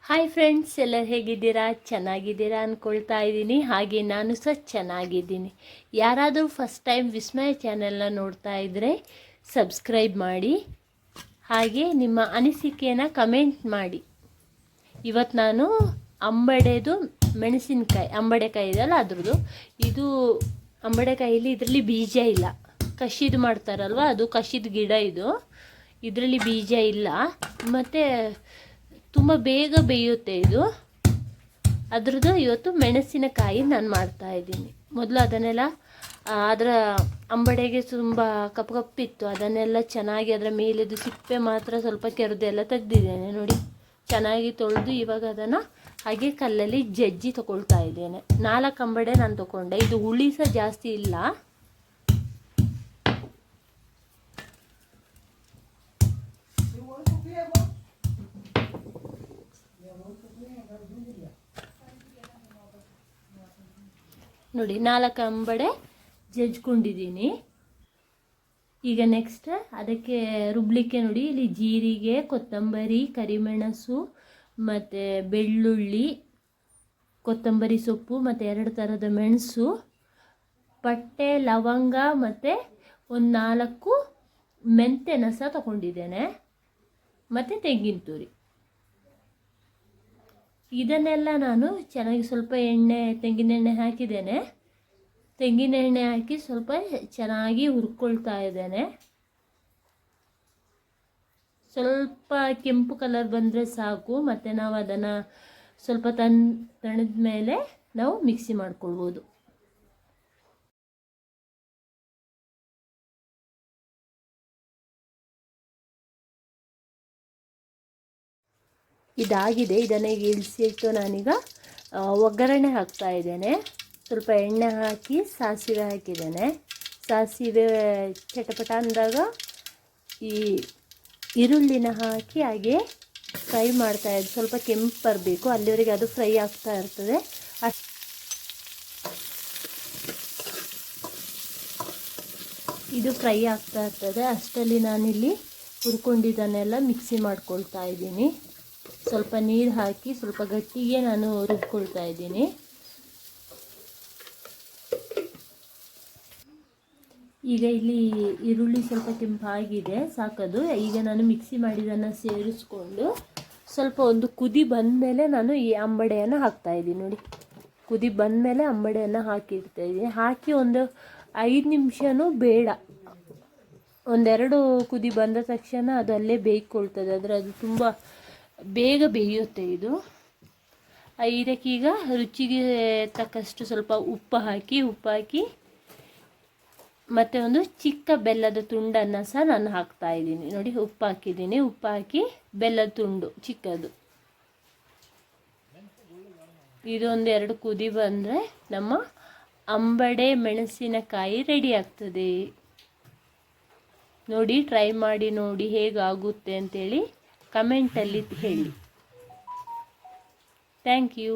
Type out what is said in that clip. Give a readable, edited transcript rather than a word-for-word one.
Hi friends, ಎಲ್ಲರೂ ಹೇಗಿದ್ದೀರಾ? ಚೆನ್ನಾಗಿದ್ದೀರಾ ಅಂದ್ಕೊಳ್ತಾ ಇದ್ದೀನಿ. ಹಾಗೆ ನಾನು ಸಹ ಚೆನ್ನಾಗಿದ್ದೀನಿ. ಯಾರಾದರೂ ಫಸ್ಟ್ ಟೈಮ್ ವಿಸ್ಮಯ ಚಾನೆಲ್ನ ನೋಡ್ತಾ ಇದ್ದರೆ ಸಬ್ಸ್ಕ್ರೈಬ್ ಮಾಡಿ, ಹಾಗೆ ನಿಮ್ಮ ಅನಿಸಿಕೆಯನ್ನು ಕಮೆಂಟ್ ಮಾಡಿ. ಇವತ್ತು ನಾನು ಅಂಬಡೆದು ಮೆಣಸಿನಕಾಯಿ, ಅಂಬಡೆಕಾಯಿ ಇದೆಯಲ್ಲ ಅದ್ರದ್ದು. ಇದು ಅಂಬಡೆಕಾಯಲ್ಲಿ ಇದರಲ್ಲಿ ಬೀಜ ಇಲ್ಲ, ಕಷಿದು ಮಾಡ್ತಾರಲ್ವ, ಅದು ಕಷಿದ ಗಿಡ. ಇದರಲ್ಲಿ ಬೀಜ ಇಲ್ಲ, ಮತ್ತು ತುಂಬ ಬೇಗ ಬೇಯುತ್ತೆ ಇದು. ಅದ್ರದ್ದು ಇವತ್ತು ಮೆಣಸಿನಕಾಯಿ ನಾನು ಮಾಡ್ತಾಯಿದ್ದೀನಿ. ಮೊದಲು ಅದನ್ನೆಲ್ಲ ಅದರ ಅಂಬಡೆಗೆ ತುಂಬ ಕಪ್ಪು ಕಪ್ಪಿತ್ತು, ಅದನ್ನೆಲ್ಲ ಚೆನ್ನಾಗಿ ಅದರ ಮೇಲೆದು ಸಿಪ್ಪೆ ಮಾತ್ರ ಸ್ವಲ್ಪ ಕೆರೆದೆಲ್ಲ ತೆಗೆದಿದ್ದೇನೆ. ನೋಡಿ, ಚೆನ್ನಾಗಿ ತೊಳೆದು ಇವಾಗ ಅದನ್ನು ಹಾಗೆ ಕಲ್ಲಲ್ಲಿ ಜಜ್ಜಿ ತಗೊಳ್ತಾ ಇದ್ದೇನೆ. 4 ಅಂಬಡೆ ನಾನು ತಗೊಂಡೆ. ಇದು ಹುಳಿ ಸಹ ಜಾಸ್ತಿ ಇಲ್ಲ. ನೋಡಿ, 4 ಅಂಬಡೆ ಜಜ್ಕೊಂಡಿದ್ದೀನಿ. ಈಗ ನೆಕ್ಸ್ಟ್ ಅದಕ್ಕೆ ರುಬ್ಲಿಕ್ಕೆ ನೋಡಿ, ಇಲ್ಲಿ ಜೀರಿಗೆ, ಕೊತ್ತಂಬರಿ, ಕರಿಮೆಣಸು ಮತ್ತು ಬೆಳ್ಳುಳ್ಳಿ, ಕೊತ್ತಂಬರಿ ಸೊಪ್ಪು ಮತ್ತು 2 ಥರದ ಮೆಣಸು, ಪಟ್ಟೆ, ಲವಂಗ ಮತ್ತು ಒಂದು 4 ಮೆಂತ್ಯನ ಸಹ ತಗೊಂಡಿದ್ದೇನೆ, ಮತ್ತು ತೆಂಗಿನ ತುರಿ. ಇದನ್ನೆಲ್ಲ ನಾನು ಚೆನ್ನಾಗಿ ಸ್ವಲ್ಪ ತೆಂಗಿನ ಎಣ್ಣೆ ಹಾಕಿದ್ದೇನೆ. ತೆಂಗಿನ ಎಣ್ಣೆ ಹಾಕಿ ಸ್ವಲ್ಪ ಚೆನ್ನಾಗಿ ಹುರ್ಕೊಳ್ತಾ ಇದ್ದೇನೆ. ಸ್ವಲ್ಪ ಕೆಂಪು ಕಲರ್ ಬಂದರೆ ಸಾಕು. ಮತ್ತು ನಾವು ಅದನ್ನು ಸ್ವಲ್ಪ ತಣಿದ ಮೇಲೆ ನಾವು ಮಿಕ್ಸಿ ಮಾಡ್ಕೊಳ್ಬೋದು. ಇದಾಗಿದೆ. ಇದನ್ನು ಇಳಿಸಿಟ್ಟು ನಾನೀಗ ಒಗ್ಗರಣೆ ಹಾಕ್ತಾ ಇದ್ದೇನೆ. ಸ್ವಲ್ಪ ಎಣ್ಣೆ ಹಾಕಿ ಸಾಸಿವೆ ಹಾಕಿದ್ದೇನೆ. ಸಾಸಿವೆ ಚಟಪಟ ಅಂದಾಗ ಈ ಈರುಳ್ಳಿನ ಹಾಕಿ ಹಾಗೆ ಫ್ರೈ ಮಾಡ್ತಾ ಇದ್ದೆ. ಸ್ವಲ್ಪ ಕೆಂಪು ಬರಬೇಕು, ಅಲ್ಲಿವರೆಗೆ ಅದು ಫ್ರೈ ಆಗ್ತಾ ಇರ್ತದೆ. ಇದು ಫ್ರೈ ಆಗ್ತಾ ಇರ್ತದೆ. ಅಷ್ಟರಲ್ಲಿ ನಾನಿಲ್ಲಿ ಹುರ್ಕೊಂಡಿದ್ದನ್ನೆಲ್ಲ ಮಿಕ್ಸಿ ಮಾಡ್ಕೊಳ್ತಾ ಇದ್ದೀನಿ. ಸ್ವಲ್ಪ ನೀರು ಹಾಕಿ ಸ್ವಲ್ಪ ಗಟ್ಟಿಗೆ ನಾನು ರುಬ್ಕೊಳ್ತಾ ಇದ್ದೀನಿ. ಈಗ ಇಲ್ಲಿ ಈರುಳ್ಳಿ ಸ್ವಲ್ಪ ಕೆಂಪಾಗಿದೆ, ಸಾಕದು. ಈಗ ನಾನು ಮಿಕ್ಸಿ ಮಾಡಿದ್ದನ್ನು ಸೇರಿಸ್ಕೊಂಡು ಸ್ವಲ್ಪ ಒಂದು ಕುದಿ ಬಂದಮೇಲೆ ನಾನು ಈ ಅಂಬಡೆಯನ್ನು ಹಾಕ್ತಾಯಿದ್ದೀನಿ. ನೋಡಿ, ಕುದಿ ಬಂದಮೇಲೆ ಅಂಬಡೆಯನ್ನು ಹಾಕಿಡ್ತಾಯಿದ್ದೀನಿ. ಹಾಕಿ ಒಂದು 5 ನಿಮಿಷನೂ ಬೇಡ, 1-2 ಕುದಿ ಬಂದ ತಕ್ಷಣ ಅದು ಅಲ್ಲೇ ಬೇಯ್ಕೊಳ್ತದೆ. ಅದು ತುಂಬ ಬೇಗ ಬೇಯುತ್ತೆ ಇದು. ಇದಕ್ಕೀಗ ರುಚಿಗೆ ತಕ್ಕಷ್ಟು ಸ್ವಲ್ಪ ಉಪ್ಪು ಹಾಕಿ ಮತ್ತು ಒಂದು ಚಿಕ್ಕ ಬೆಲ್ಲದ ತುಂಡನ್ನು ಸಹ ನಾನು ಹಾಕ್ತಾ ಇದ್ದೀನಿ. ನೋಡಿ, ಉಪ್ಪು ಹಾಕಿದ್ದೀನಿ. ಉಪ್ಪು ಹಾಕಿ ಬೆಲ್ಲದ ತುಂಡು ಚಿಕ್ಕದು. ಇದೊಂದು 2 ಕುದಿ ಬಂದರೆ ನಮ್ಮ ಅಂಬಡೆ ಮೆಣಸಿನಕಾಯಿ ರೆಡಿ ಆಗ್ತದೆ. ನೋಡಿ, ಟ್ರೈ ಮಾಡಿ ನೋಡಿ ಹೇಗಾಗುತ್ತೆ ಅಂತೇಳಿ ಕಮೆಂಟಲ್ಲಿ ಹೇಳಿ. Thank you.